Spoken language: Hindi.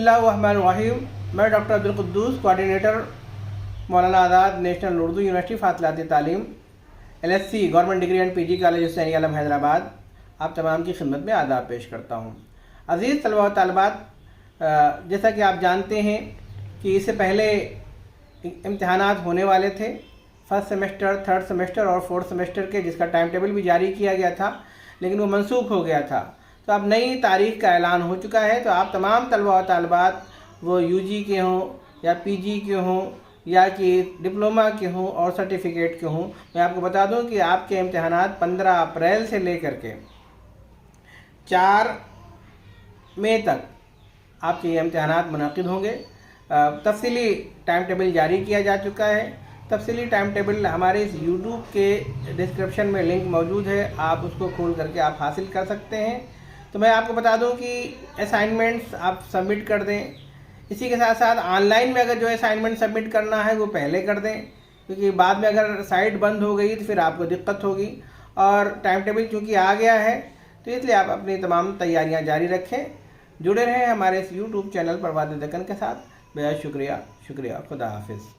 बिस्मिल्लाहिर्रहमानिर्रहीम। मैं doctor Abdul Quddus, coordinator Maulana Azad national Urdu university फातिलाती तालीम LSC government degree and PG college Hussain Alam Hyderabad, आप तमाम की खिदमत में आदाब पेश करता हूँ। अज़ीज़ तलबा व तालिबात, जैसा कि आप जानते हैं कि इससे पहले इम्तहानात होने वाले थे, फर्स्ट सेमेस्टर, थर्ड सेमेस्टर और फोर्थ सेमेस्टर के, जिसका टाइम टेबल भी जारी किया गया था, लेकिन वो मनसूख हो गया था। तो अब नई तारीख का ऐलान हो चुका है। तो आप तमाम तलबा व तालिबात, वो UG के हों या PG के हों या कि डिप्लोमा के हों और सर्टिफिकेट के हों, मैं आपको बता दूं कि आपके इम्तहानात 15 अप्रैल से लेकर के 4 मई तक आपके ये इम्तहानात मुनक़िद होंगे। तफसीली टाइम टेबल जारी किया जा चुका है। तफसीली टाइम टेबल हमारे इस YouTube के डिस्क्रिप्शन में लिंक मौजूद है, आप उसको खोल करके आप हासिल कर सकते हैं। तो मैं आपको बता दूं कि असाइनमेंट्स आप सबमिट कर दें। इसी के साथ साथ ऑनलाइन में अगर जो असाइनमेंट सबमिट करना है वो पहले कर दें, क्योंकि बाद में अगर साइट बंद हो गई तो फिर आपको दिक्कत होगी। और टाइम टेबल चूँकि आ गया है तो इसलिए आप अपनी तमाम तैयारियां जारी रखें। जुड़े रहें हमारे इस YouTube चैनल परवाज़ दक्कन के साथ। बेहद शुक्रिया। खुदा हाफिज़।